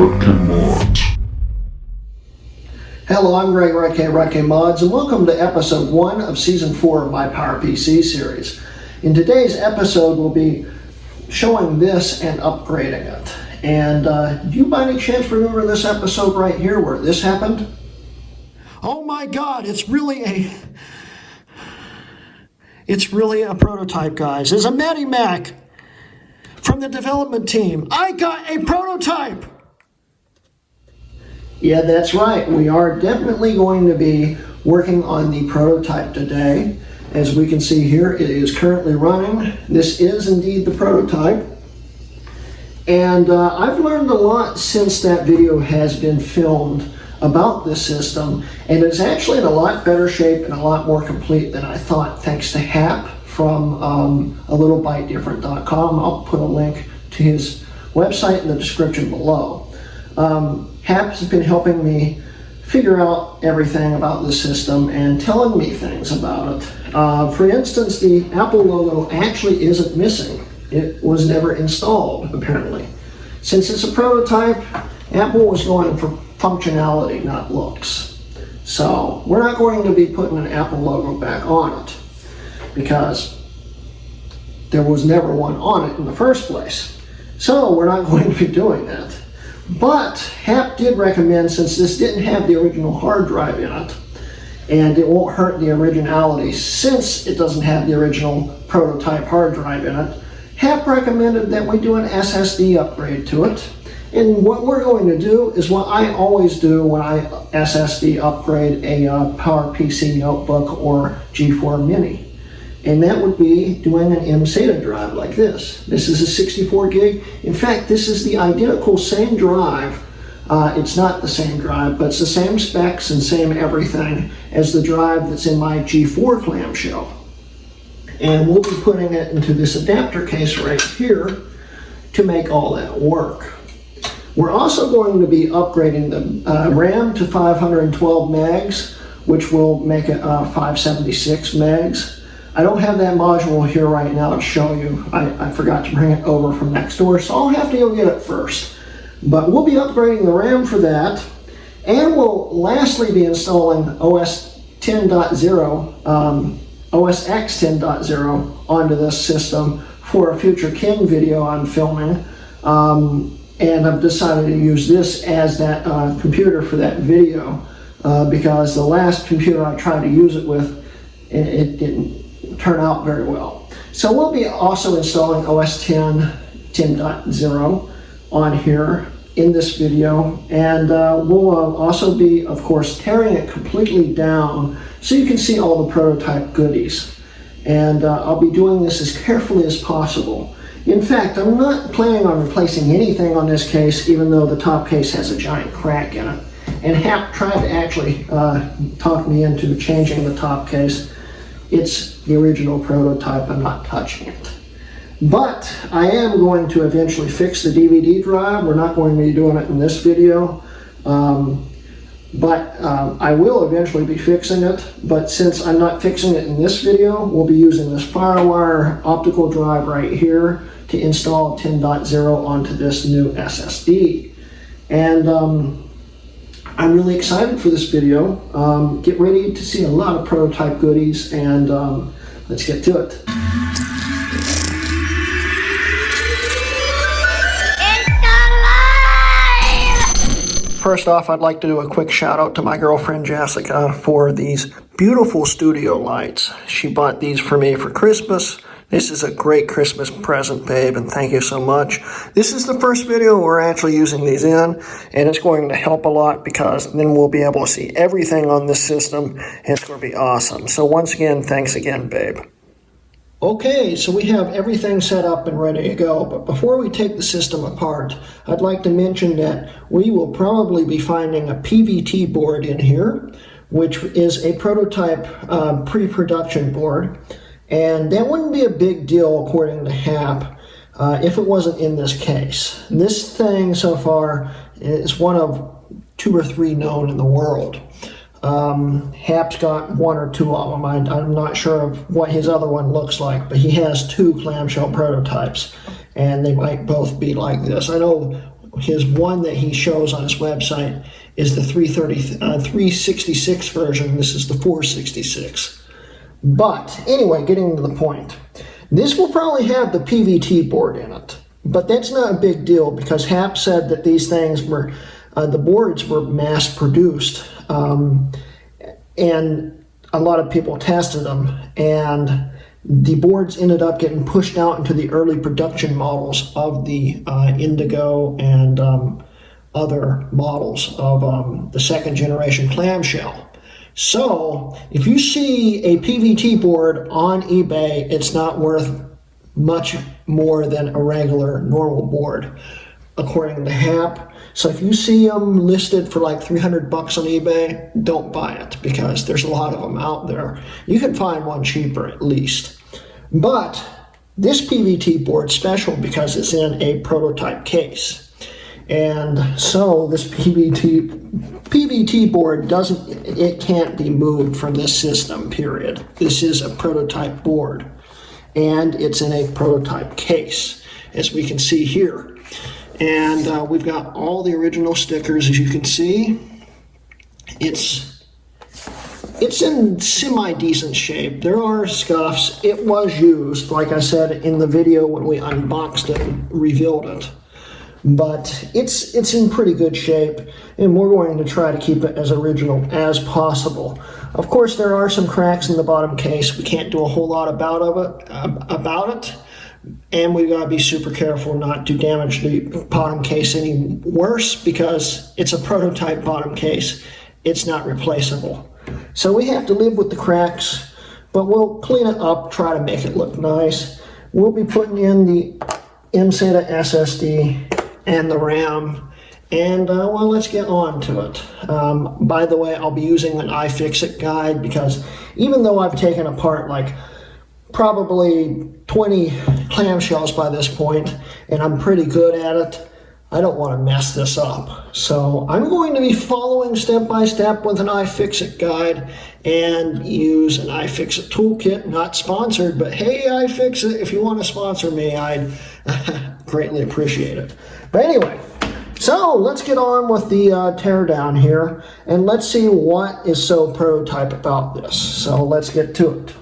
Mods. Hello, I'm Greg Rudke Mods, and welcome to episode 1 of season 4 of my PowerPC series. In today's episode, we'll be showing this and upgrading it. And do you by any chance remember this episode right here where this happened? Oh my God, it's really a prototype, guys. It's a Matty Mac from the development team. I got a prototype! Yeah, that's right. We are definitely going to be working on the prototype today. As we can see here, it is currently running. This is indeed the prototype. And I've learned a lot since that video has been filmed about this system, and it's actually in a lot better shape and a lot more complete than I thought, thanks to Hap from alittlebitedifferent.com. I'll put a link to his website in the description below. Hap has been helping me figure out everything about the system and telling me things about it. For instance, the Apple logo actually isn't missing. It was never installed, apparently. Since it's a prototype, Apple was going for functionality, not looks. So we're not going to be putting an Apple logo back on it because there was never one on it in the first place. So we're not going to be doing that. But Hap did recommend, since this didn't have the original hard drive in it, and it won't hurt the originality since it doesn't have the original prototype hard drive in it, Hap recommended that we do an SSD upgrade to it. And what we're going to do is what I always do when I SSD upgrade a PowerPC notebook or G4 Mini. And that would be doing an mSATA drive like this. This is a 64 gig. In fact, this is the identical same drive. It's not the same drive, but it's the same specs and same everything as the drive that's in my G4 clamshell. And we'll be putting it into this adapter case right here to make all that work. We're also going to be upgrading the RAM to 512 megs, which will make it 576 megs. I don't have that module here right now to show you. I forgot to bring it over from next door, so I'll have to go get it first. But we'll be upgrading the RAM for that, and we'll lastly be installing OS X 10.0 onto this system for a future King video I'm filming. And I've decided to use this as that computer for that video because the last computer I tried to use it with, it didn't turn out very well. So we'll be also installing OS X 10.0 on here in this video, and we'll also be, of course, tearing it completely down so you can see all the prototype goodies. And I'll be doing this as carefully as possible. In fact, I'm not planning on replacing anything on this case, even though the top case has a giant crack in it. And Hap tried to actually talk me into changing the top case. It's the original prototype. I'm not touching it. But I am going to eventually fix the DVD drive. We're not going to be doing it in this video. But I will eventually be fixing it. But since I'm not fixing it in this video, we'll be using this FireWire optical drive right here to install 10.0 onto this new SSD. And I'm really excited for this video. Get ready to see a lot of prototype goodies, and let's get to it. First off, I'd like to do a quick shout out to my girlfriend Jessica for these beautiful studio lights. She bought these for me for Christmas. This is a great Christmas present, babe, and thank you so much. This is the first video we're actually using these in, and it's going to help a lot because then we'll be able to see everything on this system, and it's going to be awesome. So once again, thanks again, babe. Okay, so we have everything set up and ready to go, but before we take the system apart, I'd like to mention that we will probably be finding a PVT board in here, which is a prototype pre-production board, and that wouldn't be a big deal according to Hap if it wasn't in this case. This thing so far is one of 2 or 3 known in the world. Hap's got 1 or 2 of them. I'm not sure of what his other one looks like, but he has 2 clamshell prototypes, and they might both be like this. I know his one that he shows on his website is the 366 version. This is the 466. But anyway, getting to the point. This will probably have the PVT board in it, but that's not a big deal because Hap said that these things were, the boards were mass produced, and a lot of people tested them, and the boards ended up getting pushed out into the early production models of the Indigo and other models of the second generation clamshell. So if you see a PVT board on eBay, it's not worth much more than a regular normal board, according to Hap. So if you see them listed for like $300 on eBay, don't buy it because there's a lot of them out there. You can find one cheaper at least. But this PVT board's special because it's in a prototype case. And so this PVT board can't be moved from this system, period. This is a prototype board, and it's in a prototype case, as we can see here. And we've got all the original stickers, as you can see. It's in semi-decent shape. There are scuffs. It was used, like I said in the video when we unboxed it and revealed it. But it's in pretty good shape, and we're going to try to keep it as original as possible. Of course, there are some cracks in the bottom case. We can't do a whole lot about it, and we've got to be super careful not to damage the bottom case any worse because it's a prototype bottom case. It's not replaceable. So we have to live with the cracks, but we'll clean it up, try to make it look nice. We'll be putting in the SATA SSD and the RAM, and well, let's get on to it. By the way, I'll be using an iFixit guide because even though I've taken apart like probably 20 clamshells by this point, and I'm pretty good at it, I don't want to mess this up. So I'm going to be following step by step with an iFixit guide and use an iFixit toolkit. Not sponsored, but hey, iFixit, if you want to sponsor me, I'd greatly appreciate it. But anyway, so let's get on with the teardown here, and let's see what is so prototype about this. So let's get to it.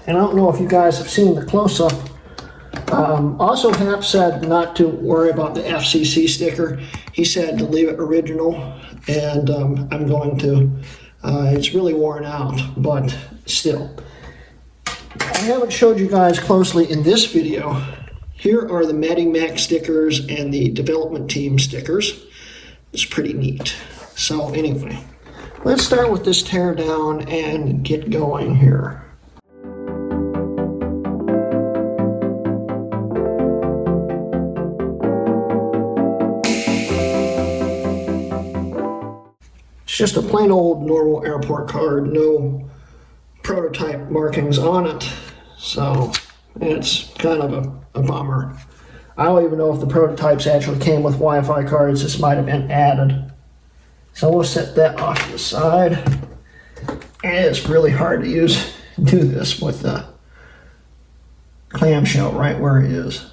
And I don't know if you guys have seen the close-up. Also, Hap said not to worry about the FCC sticker. He said to leave it original, and I'm going to. It's really worn out, but still. I haven't showed you guys closely in this video. Here are the Medimac stickers and the development team stickers. It's pretty neat. So anyway, let's start with this teardown and get going here. It's just a plain old normal airport card, no prototype markings on it, so it's kind of a bummer. I don't even know if the prototypes actually came with Wi-Fi cards. This might have been added. So we'll set that off to the side. And it's really hard to do this with the clamshell right where it is.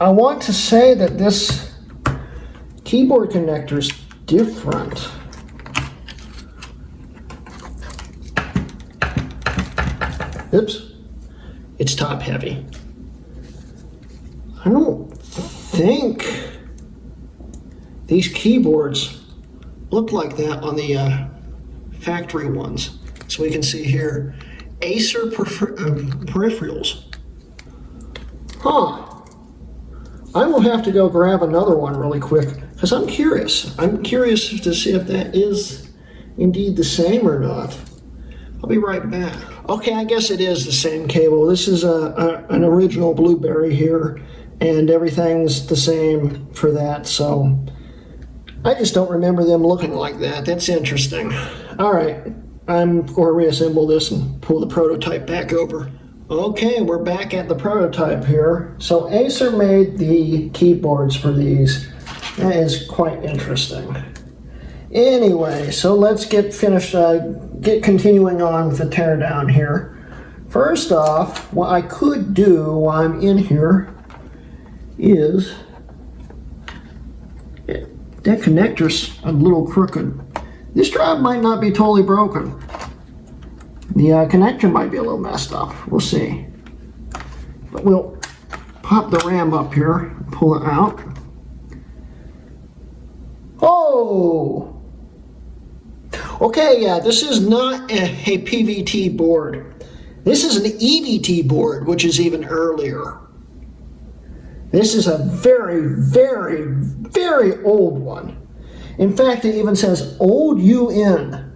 I want to say that this keyboard connector is different. Oops, it's top heavy. I don't think these keyboards look like that on the factory ones. So we can see here, Acer peripherals. Huh. I will have to go grab another one really quick because I'm curious. I'm curious to see if that is indeed the same or not. I'll be right back. Okay, I guess it is the same cable. This is an original Blueberry here, and everything's the same for that, so I just don't remember them looking like that. That's interesting. All right, I'm going to reassemble this and pull the prototype back over. Okay, we're back at the prototype here. So Acer made the keyboards for these. That is quite interesting. Anyway, so let's get continuing on with the teardown here. First off, what I could do while I'm in here is, that connector's a little crooked. This drive might not be totally broken. The connector might be a little messed up. We'll see. But we'll pop the RAM up here, pull it out. Oh! Okay, yeah, this is not a PVT board. This is an EVT board, which is even earlier. This is a very, very, very old one. In fact, it even says old UN,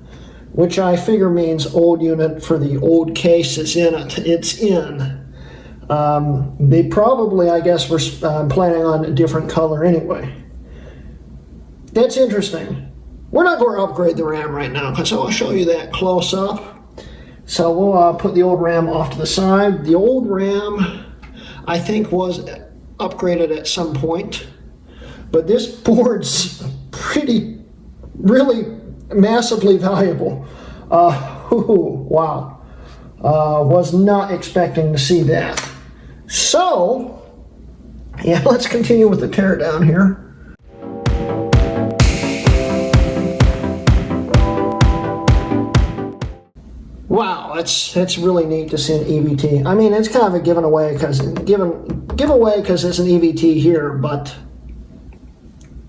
which I figure means old unit for the old case is in it. It's in. They probably, I guess, were planning on a different color anyway. That's interesting. We're not going to upgrade the RAM right now, because I'll show you that close up. So we'll put the old RAM off to the side. The old RAM, I think, was upgraded at some point. But this board's really massively valuable. Wow. Was not expecting to see that. So, yeah, let's continue with the teardown here. Wow, that's really neat to see an EVT. I mean, it's kind of a giveaway because it's an EVT here, but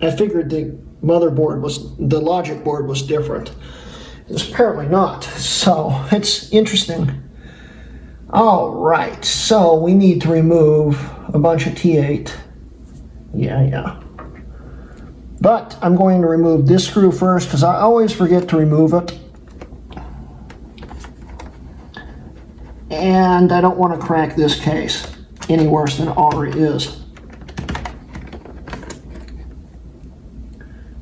I figured the logic board was different. It's apparently not, so it's interesting. All right, so we need to remove a bunch of T8. Yeah. But I'm going to remove this screw first because I always forget to remove it. And I don't want to crack this case any worse than it already is.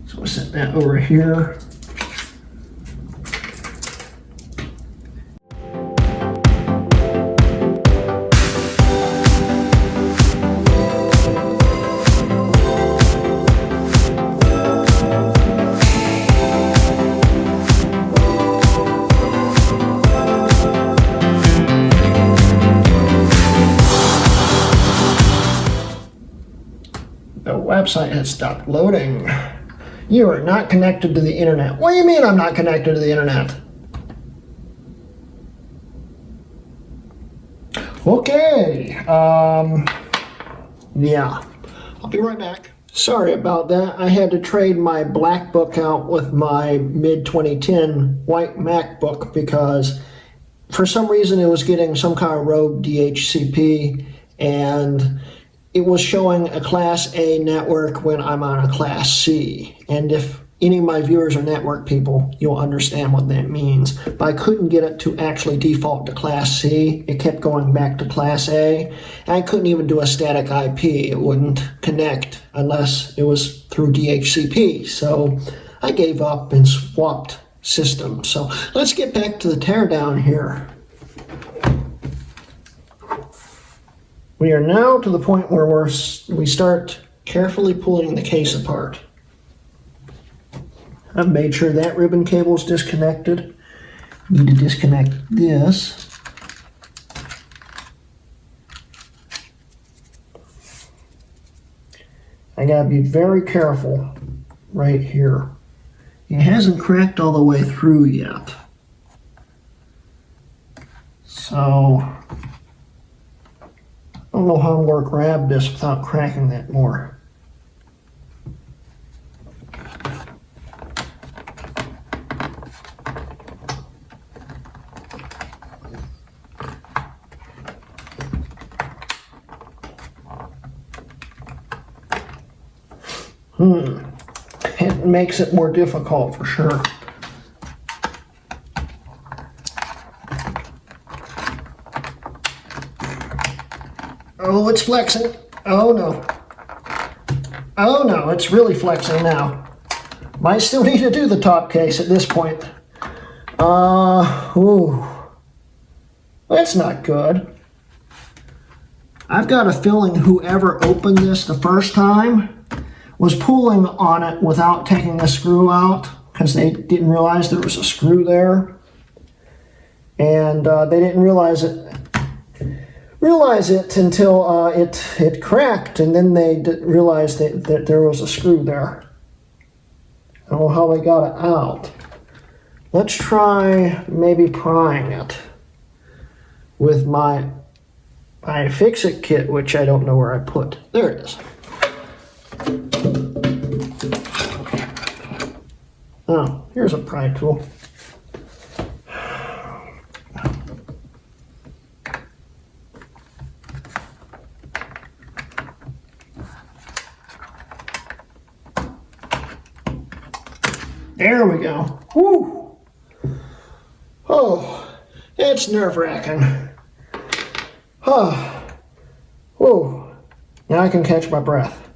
So we'll set that over here. The website has stopped loading. You are not connected to the internet. What do you mean I'm not connected to the internet? Okay. Yeah. I'll be right back. Sorry about that. I had to trade my black book out with my mid-2010 white MacBook because for some reason it was getting some kind of rogue DHCP and it was showing a Class A network when I'm on a Class C. And if any of my viewers are network people, you'll understand what that means. But I couldn't get it to actually default to Class C. It kept going back to Class A. And I couldn't even do a static IP. It wouldn't connect unless it was through DHCP. So I gave up and swapped systems. So let's get back to the teardown here. We are now to the point where we start carefully pulling the case apart. I've made sure that ribbon cable is disconnected. Need to disconnect this. I gotta be very careful right here. It hasn't cracked all the way through yet. So I don't know how I'm going to grab this without cracking that more. It makes it more difficult for sure. Oh, it's flexing. Oh no. Oh no, it's really flexing now. Might still need to do the top case at this point. Ooh. That's not good. I've got a feeling whoever opened this the first time was pulling on it without taking the screw out because they didn't realize there was a screw there. And they didn't realize it until it cracked, and then they realized that there was a screw there. I don't know how they got it out. Let's try maybe prying it with my iFixit kit, which I don't know where I put. There it is. Oh, here's a pry tool. There we go. Woo! Oh, it's nerve-wracking. Oh, whoa. Now I can catch my breath.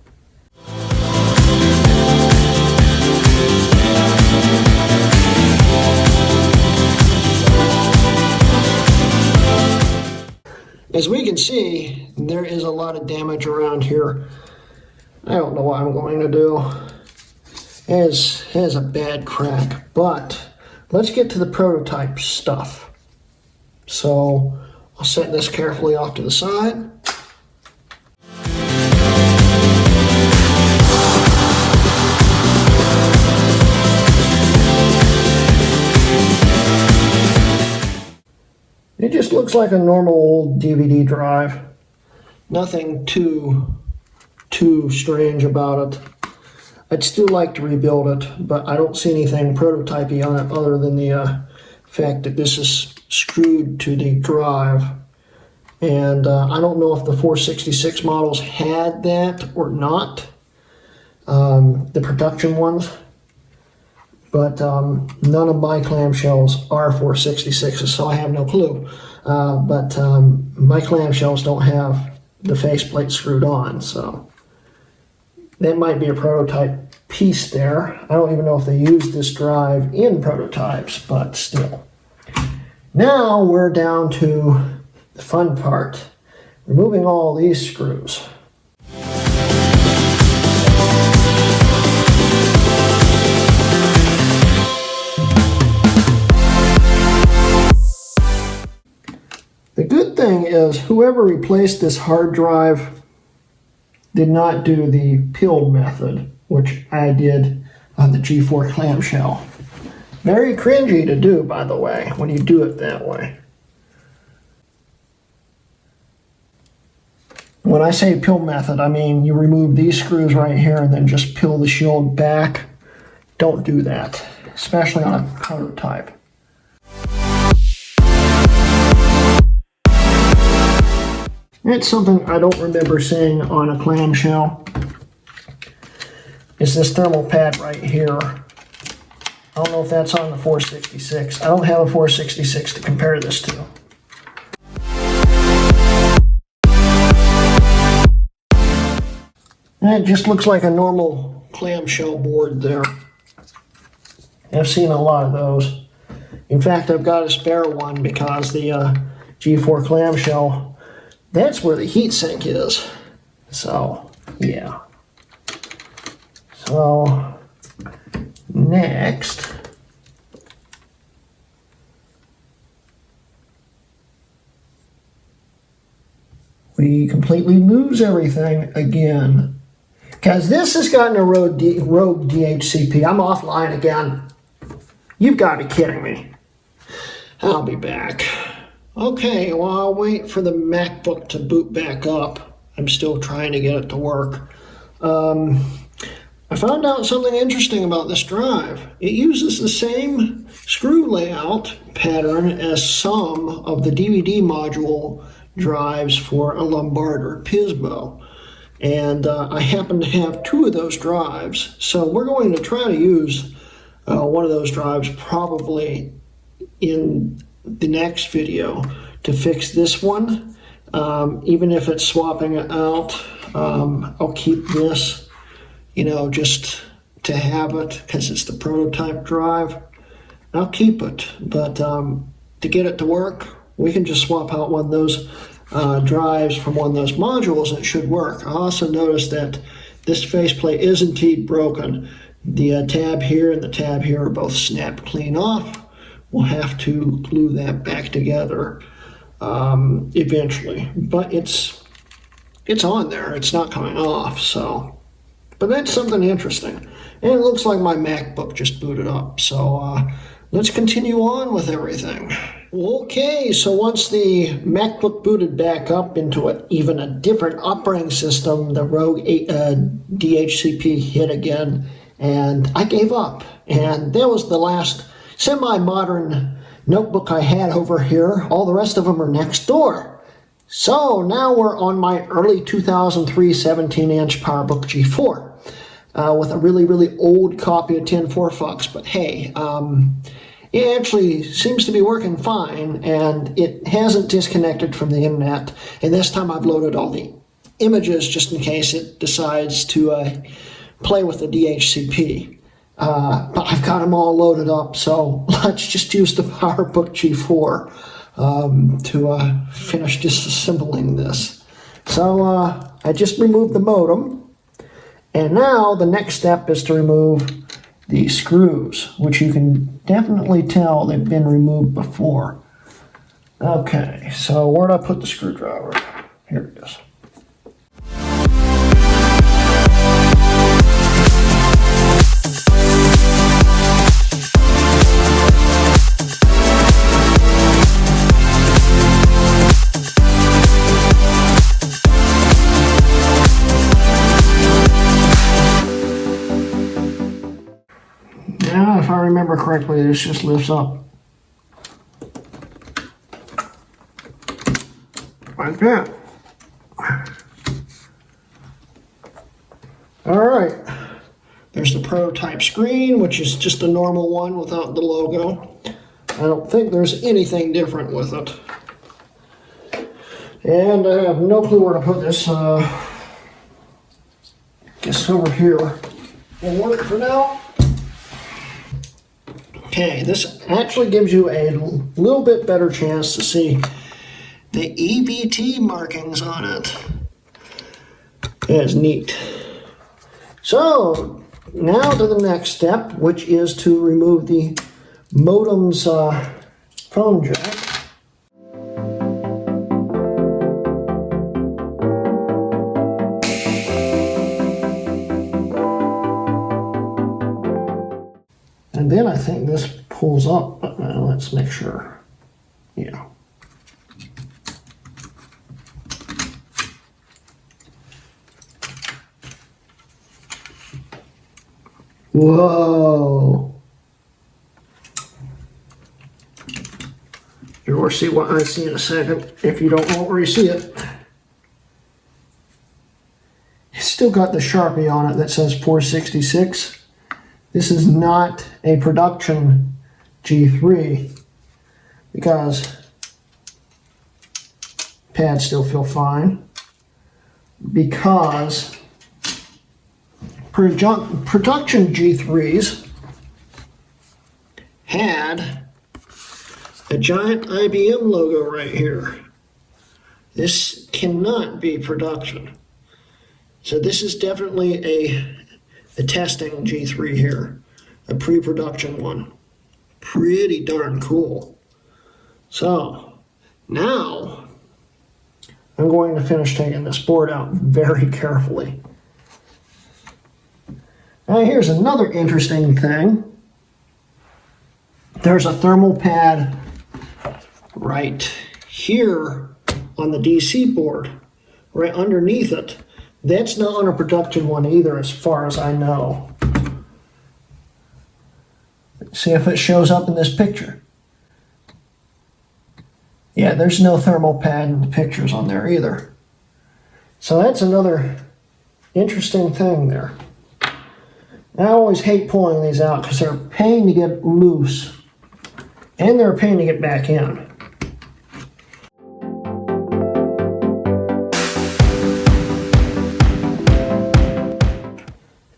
As we can see, there is a lot of damage around here. I don't know what I'm going to do. It has a bad crack, but let's get to the prototype stuff. So I'll set this carefully off to the side. It just looks like a normal old DVD drive. Nothing too strange about it. I'd still like to rebuild it, but I don't see anything prototypey on it other than the fact that this is screwed to the drive. And I don't know if the 466 models had that or not, the production ones. But none of my clamshells are 466s, so I have no clue. But my clamshells don't have the faceplate screwed on, so that might be a prototype piece there. I don't even know if they use this drive in prototypes, but still. Now we're down to the fun part, removing all these screws. The good thing is whoever replaced this hard drive did not do the peel method, which I did on the G3 Clamshell. Very cringy to do, by the way, when you do it that way. When I say peel method, I mean you remove these screws right here and then just peel the shield back. Don't do that, especially on a prototype. It's something I don't remember seeing on a clamshell. Is this thermal pad right here. I don't know if that's on the 466. I don't have a 466 to compare this to. And it just looks like a normal clamshell board there. I've seen a lot of those. In fact, I've got a spare one because the G3 Clamshell, that's where the heatsink is. So, yeah. So, next, we completely lose everything again. Because this has gotten a rogue DHCP. I'm offline again. You've got to be kidding me. I'll be back. Okay, well, I'll wait for the MacBook to boot back up. I'm still trying to get it to work. I found out something interesting about this drive. It uses the same screw layout pattern as some of the DVD module drives for a Lombard or Pismo. And I happen to have two of those drives. So we're going to try to use one of those drives probably in the next video to fix this one. Even if it's swapping it out, I'll keep this, just to have it because it's the prototype drive. I'll keep it, but to get it to work, we can just swap out one of those drives from one of those modules, it should work. I also noticed that this faceplate is indeed broken. The tab here and the tab here are both snapped clean off. We'll have to glue that back together eventually, but it's on there. It's not coming off, so. But that's something interesting. And it looks like my MacBook just booted up, so let's continue on with everything. Okay, so once the MacBook booted back up into even a different operating system, the rogue DHCP hit again, and I gave up. And that was the last semi-modern notebook I had over here. All the rest of them are next door. So now we're on my early 2003 17-inch PowerBook G4 with a really old copy of 10.4 Fox. But hey, it actually seems to be working fine, and it hasn't disconnected from the internet. And this time I've loaded all the images just in case it decides to play with the DHCP. But I've got them all loaded up, so let's just use the PowerBook G4 to finish disassembling this. So I just removed the modem, and now the next step is to remove the screws, which you can definitely tell they've been removed before. Okay, so where'd I put the screwdriver? Here it is. Now, if I remember correctly, this just lifts up like that. All right, there's the prototype screen, which is just a normal one without the logo. I don't think there's anything different with it. And I have no clue where to put this. Guess over here will work for now. Okay, this actually gives you a little bit better chance to see the EBT markings on it. That's neat. So, now to the next step, which is to remove the modem's phone jack. And then I think this pulls up, but let's make sure. Yeah. Whoa. You'll see what I see in a second if you don't already see it. It's still got the Sharpie on it that says 466. This is not a production G3 because pads still feel fine, because production G3s had a giant IBM logo right here. This cannot be production. So this is definitely a testing G3 here, a pre-production one. Pretty darn cool. So now I'm going to finish taking this board out very carefully. Now here's another interesting thing. There's a thermal pad right here on the DC board, right underneath it. That's not on a production one either, as far as I know. See if it shows up in this picture. Yeah, there's no thermal pad in the pictures on there either. So that's another interesting thing there. I always hate pulling these out because they're a pain to get loose, and they're a pain to get back in.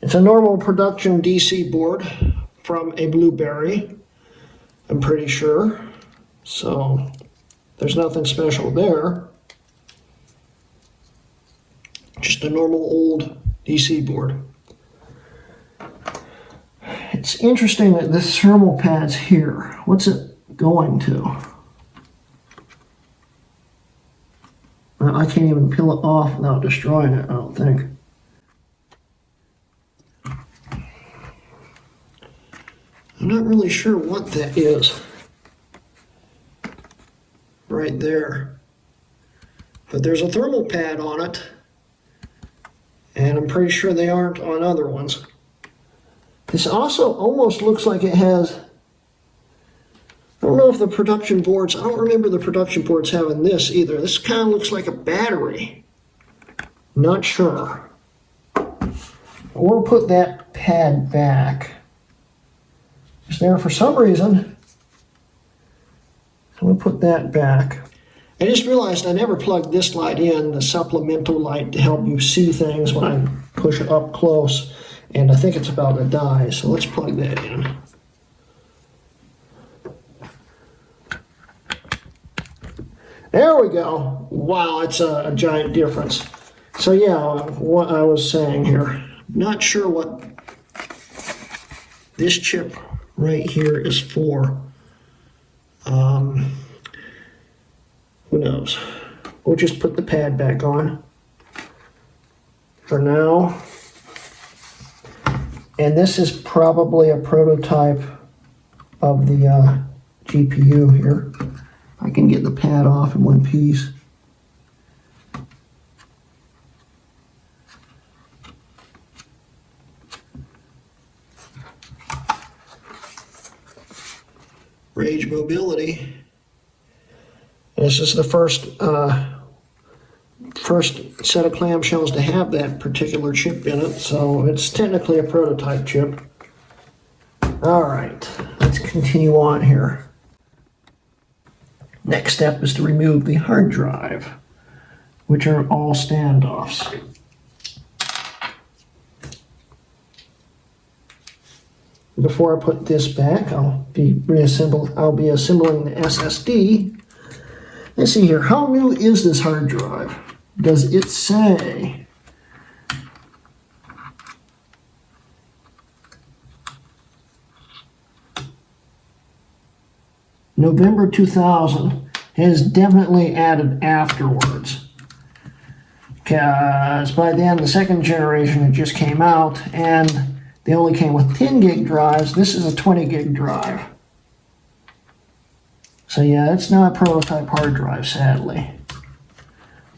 It's a normal production DC board from a Blueberry, I'm pretty sure. So there's nothing special there. Just a normal old DC board. It's interesting that this thermal pad's here. What's it going to? Well, I can't even peel it off without destroying it, I don't think. I'm not really sure what that is. Right there. But there's a thermal pad on it. And I'm pretty sure they aren't on other ones. This also almost looks like it has, I don't know if the production boards, I don't remember the production boards having this either. This kind of looks like a battery. Not sure. We'll put that pad back. It's there for some reason. So we'll put that back. I just realized I never plugged this light in, the supplemental light to help you see things when I push it up close. And I think it's about to die, so let's plug that in. There we go. Wow, it's a giant difference. So yeah, what I was saying here, not sure what this chip right here is for. Who knows? We'll just put the pad back on for now. And this is probably a prototype of the GPU here. I can get the pad off in one piece. Rage Mobility. This is the first set of clamshells to have that particular chip in it, so it's technically a prototype chip. All right, let's continue on here. Next step is to remove the hard drive, which are all standoffs. Before I put this back, I'll be assembling the SSD. Let's see here, how new is this hard drive? Does it say? November 2000. It is definitely added afterwards. Because by then, the second generation had just came out, and they only came with 10 gig drives. This is a 20 gig drive. So yeah, it's not a prototype hard drive, sadly.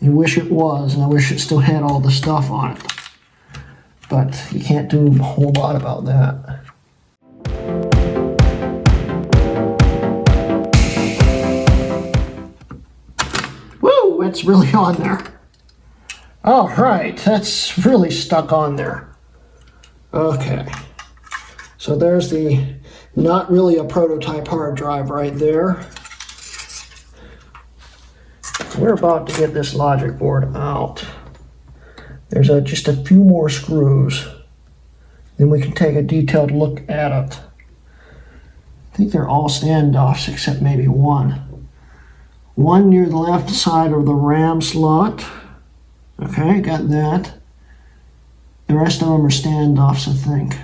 I wish it was, and I wish it still had all the stuff on it. But you can't do a whole lot about that. Woo, it's really on there. All right, that's really stuck on there. Okay, so there's the not really a prototype hard drive right there. We're about to get this logic board out. There's just a few more screws. Then we can take a detailed look at it. I think they're all standoffs except maybe one. One near the left side of the RAM slot. Okay, got that. The rest of them are standoffs, I think.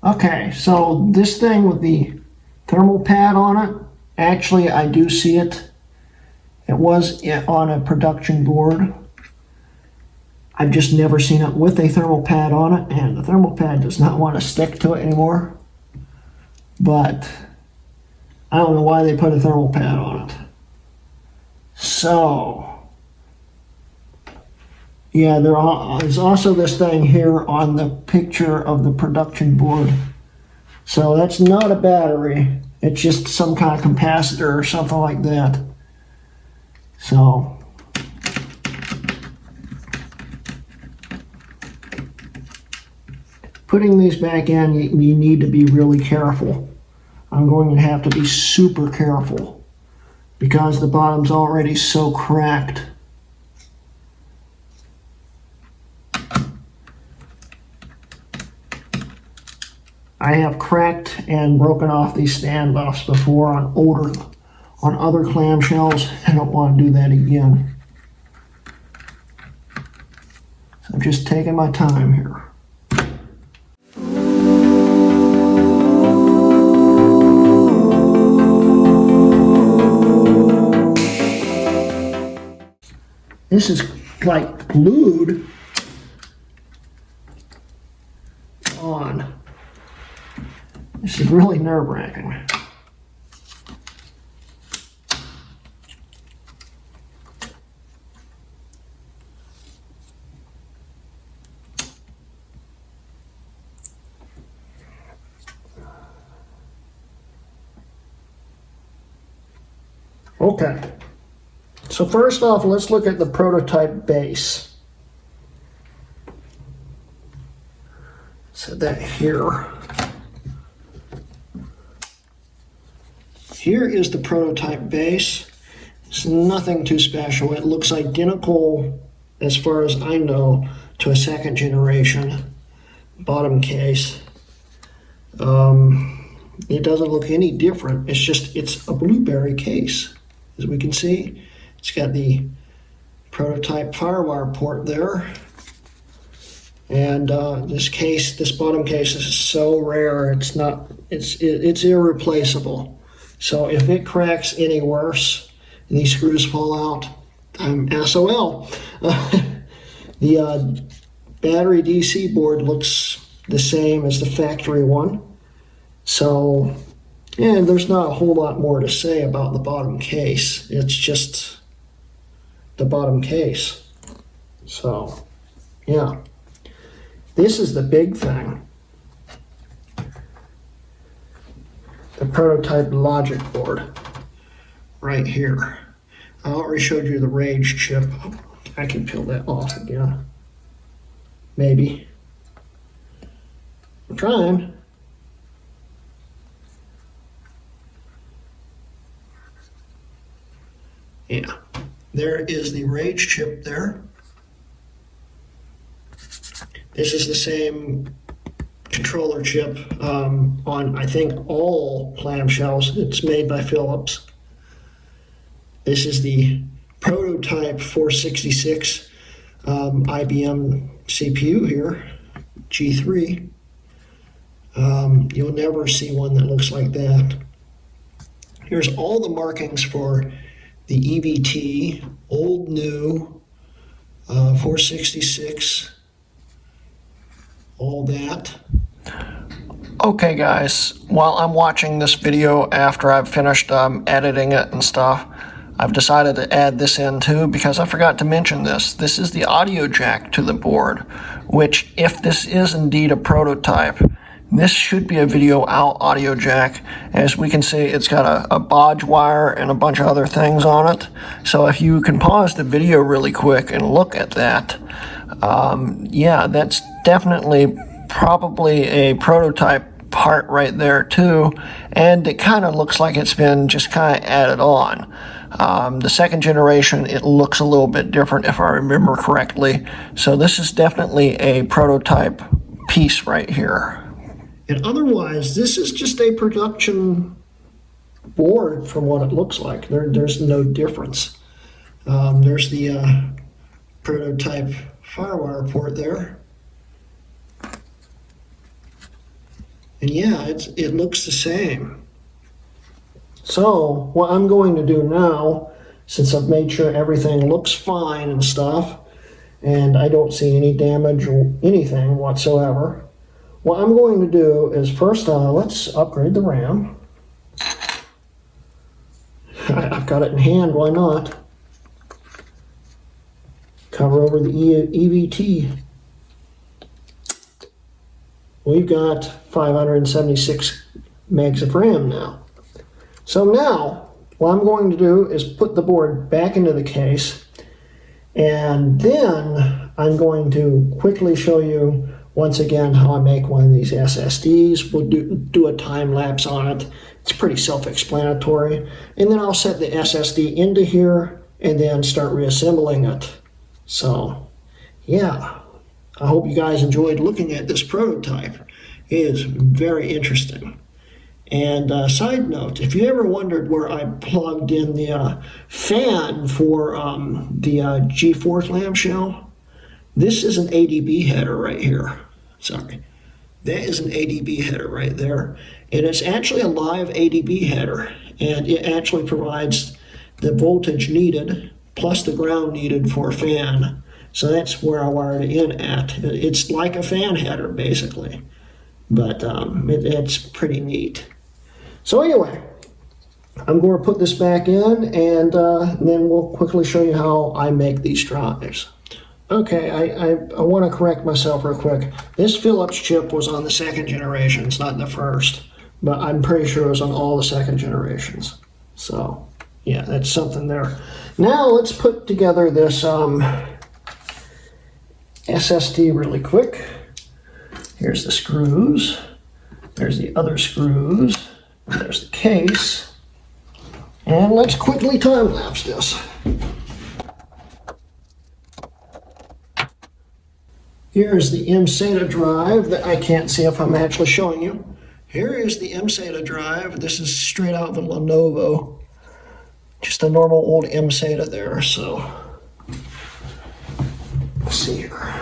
Okay, so this thing with the thermal pad on it, actually I do see it. It was on a production board. I've just never seen it with a thermal pad on it, and the thermal pad does not want to stick to it anymore. But I don't know why they put a thermal pad on it. So, yeah, there's also this thing here on the picture of the production board. So that's not a battery. It's just some kind of capacitor or something like that. So, putting these back in, you need to be really careful. I'm going to have to be super careful because the bottom's already so cracked. I have cracked and broken off these standoffs before on other clamshells. I don't want to do that again. So I'm just taking my time here. This is like glued on. This is really nerve-wracking. Okay. So first off, let's look at the prototype base. Set that here. Here is the prototype base. It's nothing too special. It looks identical, as far as I know, to a second generation bottom case. It doesn't look any different. It's a blueberry case, as we can see. It's got the prototype firewire port there. And this bottom case is so rare, it's irreplaceable. So if it cracks any worse and these screws fall out, I'm SOL. The battery DC board looks the same as the factory one. So, yeah, there's not a whole lot more to say about the bottom case. It's just the bottom case. So, yeah. This is the big thing. The prototype logic board right here. I already showed you the rage chip. I can peel that off again. Maybe. I'm trying. Yeah. There is the rage chip there. This is the same controller chip on, I think, all clamshells. It's made by Philips. This is the prototype 466 IBM CPU here, G3. You'll never see one that looks like that. Here's all the markings for the EVT, old, new, 466, all that. Okay guys, while I'm watching this video after I've finished editing it and stuff, I've decided to add this in too because I forgot to mention this. This is the audio jack to the board, which if this is indeed a prototype, this should be a video out audio jack. As we can see, it's got a bodge wire and a bunch of other things on it. So if you can pause the video really quick and look at that, yeah, that's definitely probably a prototype part right there too. And it kind of looks like it's been just kind of added on. The second generation, it looks a little bit different if I remember correctly. So this is definitely a prototype piece right here. And otherwise, this is just a production board from what it looks like. There's no difference. There's the prototype firewire port there. And yeah, it looks the same. So what I'm going to do now, since I've made sure everything looks fine and stuff, and I don't see any damage or anything whatsoever, what I'm going to do is first, let's upgrade the RAM. I've got it in hand, why not? Cover over the EVT. We've got 576 megs of RAM now. So now, what I'm going to do is put the board back into the case, and then I'm going to quickly show you once again how I make one of these SSDs. We'll do a time lapse on it. It's pretty self-explanatory. And then I'll set the SSD into here and then start reassembling it. So, yeah. I hope you guys enjoyed looking at this prototype. He is very interesting. And side note, if you ever wondered where I plugged in the fan for the G3 Clamshell, this is an ADB header right here. Sorry. That is an ADB header right there. And it's actually a live ADB header. And it actually provides the voltage needed plus the ground needed for a fan. So that's where I wired it in at. It's like a fan header, basically. But it's pretty neat. So anyway, I'm going to put this back in, and then we'll quickly show you how I make these drives. Okay, I want to correct myself real quick. This Philips chip was on the second generation. It's not the first, but I'm pretty sure it was on all the second generations. So, yeah, that's something there. Now let's put together this SSD really quick. Here's the screws. There's the other screws. There's the case. And let's quickly time-lapse this. Here's the mSATA drive that I can't see if I'm actually showing you. Here is the mSATA drive. This is straight out of a Lenovo. Just a normal old mSATA there, so let's see here.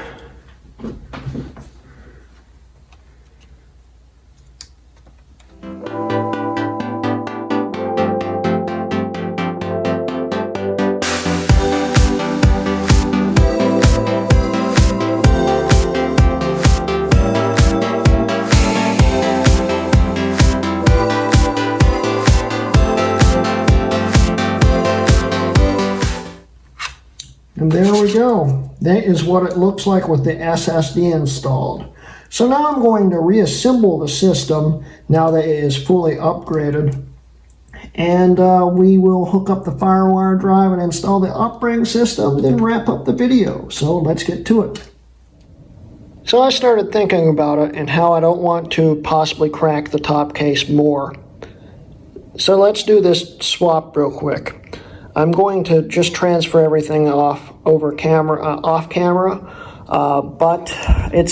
And there we go. That is what it looks like with the SSD installed. So now I'm going to reassemble the system now that it is fully upgraded. And we will hook up the FireWire drive and install the operating system, then wrap up the video. So let's get to it. So I started thinking about it and how I don't want to possibly crack the top case more. So let's do this swap real quick. I'm going to just transfer everything off camera, but it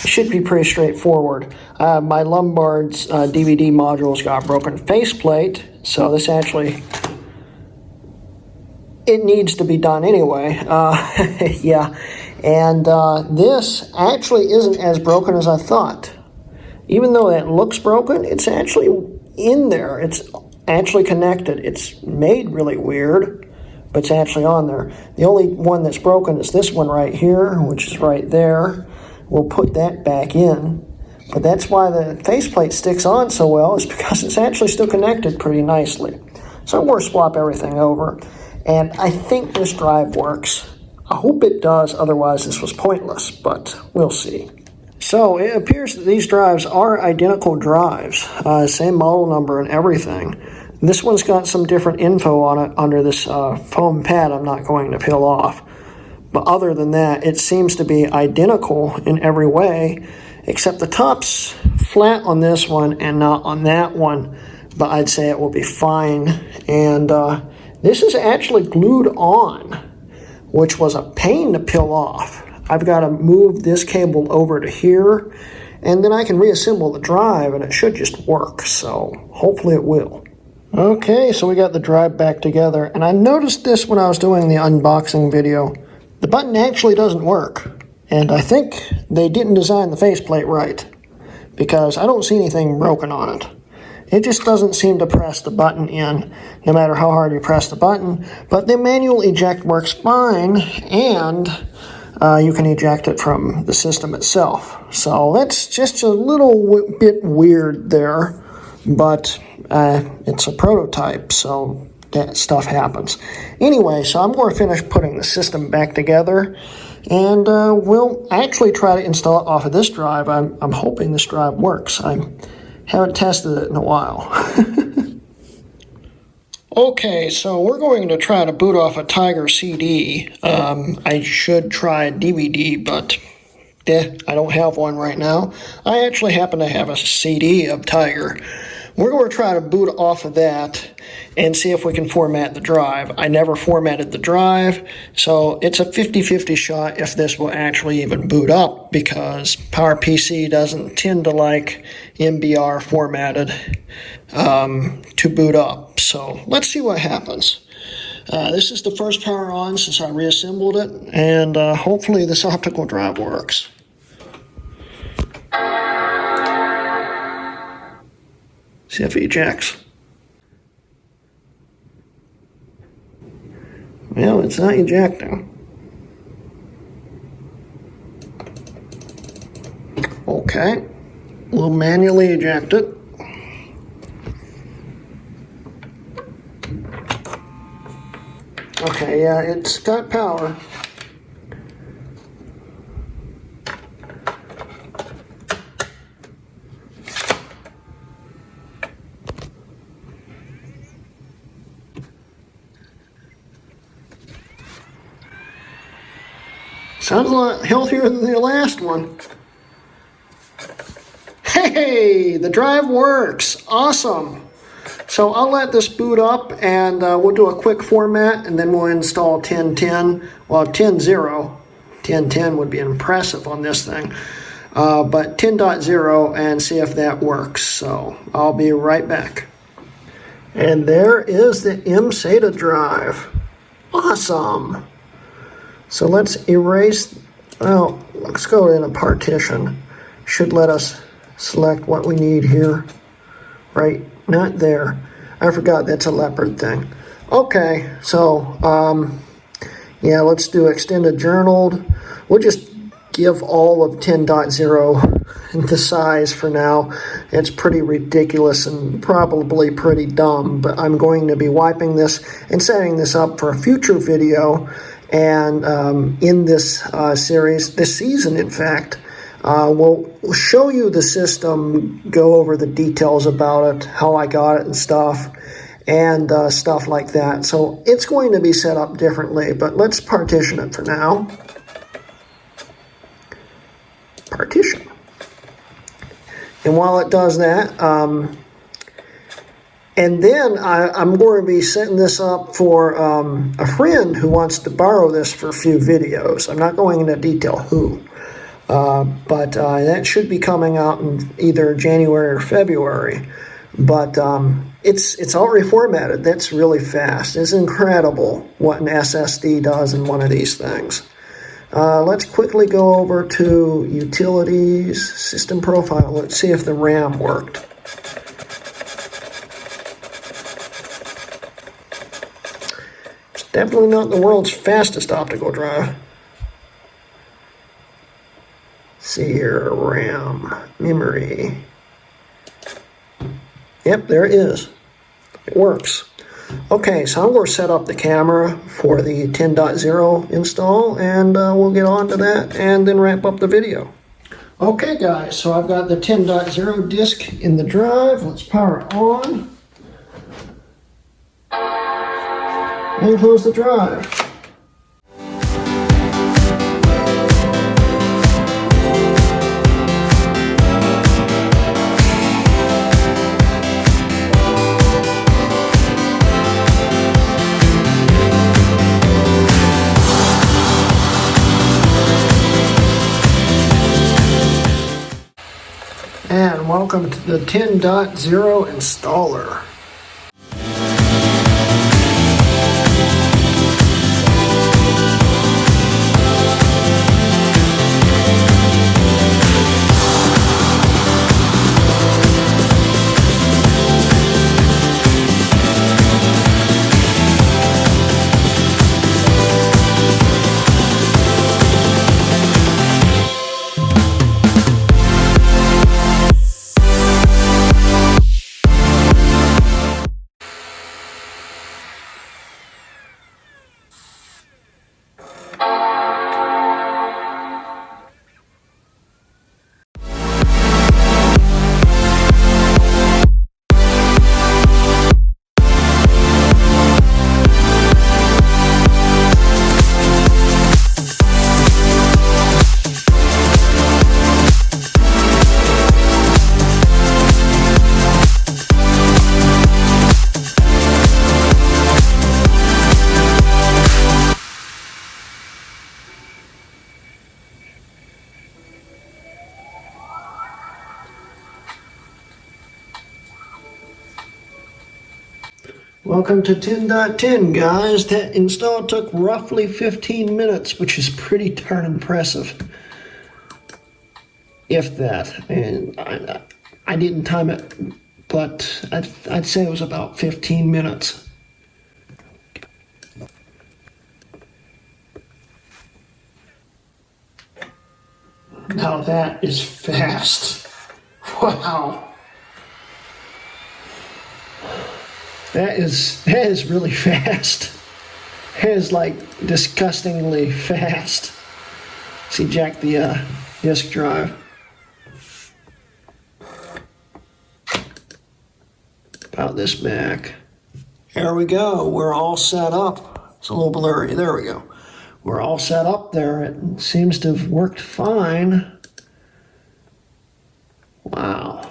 should be pretty straightforward. My Lombard's DVD module's got a broken faceplate, so this actually, it needs to be done anyway. Yeah, and this actually isn't as broken as I thought. Even though it looks broken, it's actually in there. It's actually connected. It's made really weird, but it's actually on there. The only one that's broken is this one right here, which is right there. We'll put that back in, but that's why the faceplate sticks on so well, is because it's actually still connected pretty nicely. So I'm going to swap everything over, and I think this drive works. I hope it does, otherwise this was pointless, but we'll see. So it appears that these drives are identical drives, same model number and everything. This one's got some different info on it under this foam pad I'm not going to peel off. But other than that, it seems to be identical in every way, except the top's flat on this one and not on that one. But I'd say it will be fine. And this is actually glued on, which was a pain to peel off. I've got to move this cable over to here, and then I can reassemble the drive, and it should just work, so hopefully it will. Okay, so we got the drive back together, and I noticed this when I was doing the unboxing video. The button actually doesn't work, and I think they didn't design the faceplate right, because I don't see anything broken on it. It just doesn't seem to press the button in, no matter how hard you press the button, but the manual eject works fine, and you can eject it from the system itself. So that's just a little bit weird there, but it's a prototype, so that stuff happens. Anyway, so I'm going to finish putting the system back together, and we'll actually try to install it off of this drive. I'm hoping this drive works. I haven't tested it in a while. Okay, so we're going to try to boot off a Tiger CD. I should try a DVD, but I don't have one right now. I actually happen to have a CD of Tiger, We're going to try to boot off of that and see if we can format the drive. I never formatted the drive, so it's a 50-50 shot if this will actually even boot up, because PowerPC doesn't tend to like MBR formatted to boot up. So let's see what happens. This is the first power on since I reassembled it, and hopefully this optical drive works. See if he ejects. Well, it's not ejecting. Okay, we'll manually eject it. Okay, yeah, it's got power. Sounds a lot healthier than the last one. Hey, the drive works. Awesome. So I'll let this boot up, and we'll do a quick format, and then we'll install 1010. Well, 10.0. 1010 would be impressive on this thing. But 10.0, and see if that works. So I'll be right back. And there is the SATA drive. Awesome. So let's erase, well, let's go in a partition. Should let us select what we need here. Right, not there. I forgot that's a leopard thing. Okay, so, yeah, let's do extended journaled. We'll just give all of 10.0 the size for now. It's pretty ridiculous and probably pretty dumb, but I'm going to be wiping this and setting this up for a future video. And in this series, this season, in fact, we'll show you the system, go over the details about it, how I got it and stuff like that. So it's going to be set up differently, but let's partition it for now. Partition. And while it does that, and then I'm going to be setting this up for a friend who wants to borrow this for a few videos. I'm not going into detail who, but that should be coming out in either January or February. But it's already formatted. That's really fast. It's incredible what an SSD does in one of these things. Let's quickly go over to Utilities, System Profile. Let's see if the RAM worked. Definitely not the world's fastest optical drive. See here, RAM, memory. Yep, there it is. It works. Okay, so I'm going to set up the camera for the 10.0 install, and we'll get on to that and then wrap up the video. Okay, guys, so I've got the 10.0 disk in the drive. Let's power it on. And close the drive. And welcome to the 10.0 installer. Welcome to 10.10, guys. That install took roughly 15 minutes, which is pretty darn impressive. If that. And I didn't time it, but I'd say it was about 15 minutes. Now that is fast. Wow. That is really fast. That is like disgustingly fast. Let's eject the disk drive. About this back. There we go. We're all set up. It's a little blurry. There we go. We're all set up there. It seems to have worked fine. Wow.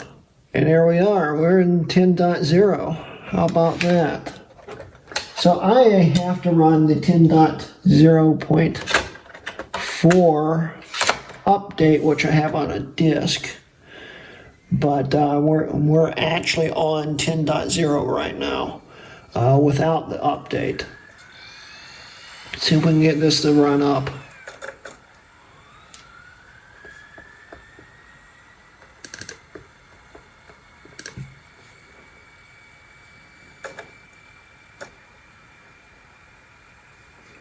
And here we are. We're in 10.0. How about that? So I have to run the 10.0.4 update, which I have on a disk. But we're actually on 10.0 right now without the update. Let's see if we can get this to run up.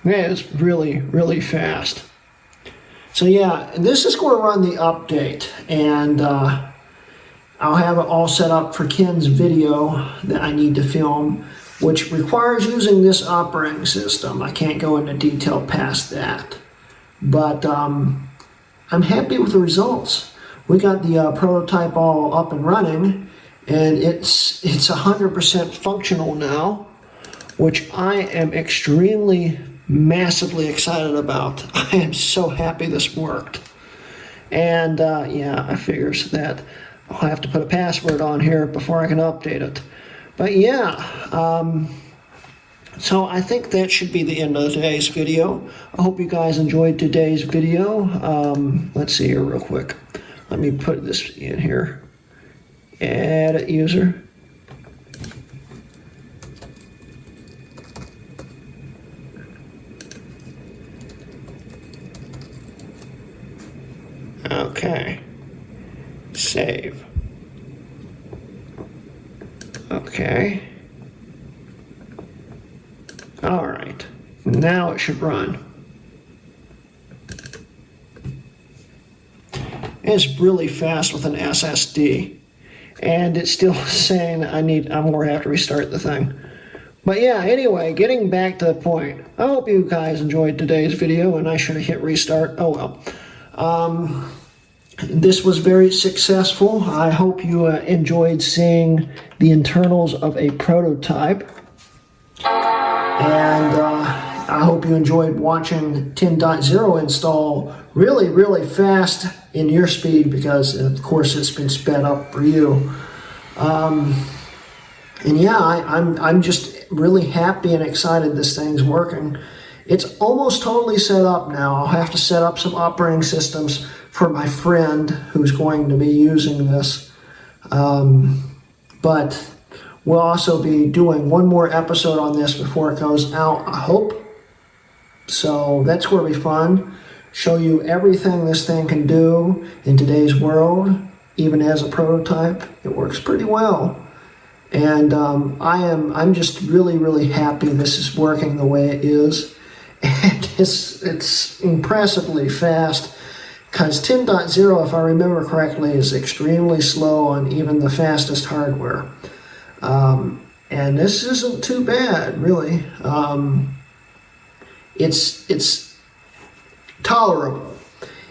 Yeah, it's really, really fast. So yeah, this is going to run the update, and I'll have it all set up for Ken's video that I need to film, which requires using this operating system. I can't go into detail past that. But I'm happy with the results. We got the prototype all up and running, and it's 100% functional now, which I am extremely massively excited about. I am so happy this worked. And yeah, I figures that I'll have to put a password on here before I can update it. But yeah, so I think that should be the end of today's video. I hope you guys enjoyed today's video. Let's see here real quick. Let me put this in here. Edit user. Okay, save. Okay. All right, now it should run. It's really fast with an SSD, and it's still saying I'm going to have to restart the thing. But yeah, anyway, getting back to the point, I hope you guys enjoyed today's video, and I should have hit restart. Oh well. This was very successful. I hope you enjoyed seeing the internals of a prototype. And I hope you enjoyed watching 10.0 install really, really fast in your speed, because of course it's been sped up for you. And yeah, I'm just really happy and excited this thing's working. It's almost totally set up now. I'll have to set up some operating systems for my friend who's going to be using this. But we'll also be doing one more episode on this before it goes out, I hope. So that's going to be fun. Show you everything this thing can do in today's world, even as a prototype. It works pretty well. And I'm just really, really happy this is working the way it is. And it's impressively fast, because 10.0, if I remember correctly, is extremely slow on even the fastest hardware. And this isn't too bad, really. It's tolerable.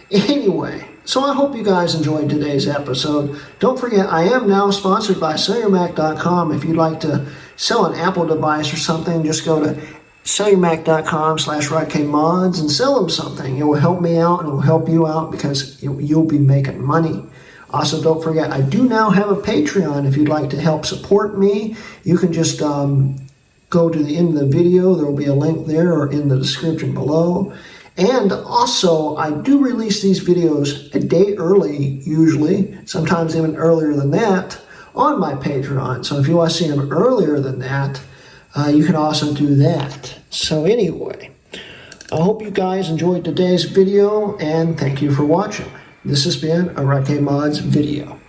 Anyway, so I hope you guys enjoyed today's episode. Don't forget, I am now sponsored by SellYourMac.com. If you'd like to sell an Apple device or something, just go to SellYourMac.com/RodKMods and sell them something. It will help me out and it will help you out, because you'll be making money. Also, don't forget, I do now have a Patreon. If you'd like to help support me, you can just go to the end of the video. There will be a link there or in the description below. And also, I do release these videos a day early, usually, sometimes even earlier than that, on my Patreon. So if you want to see them earlier than that, you can also do that. So anyway, I hope you guys enjoyed today's video, and thank you for watching. This has been a Areke Mods video.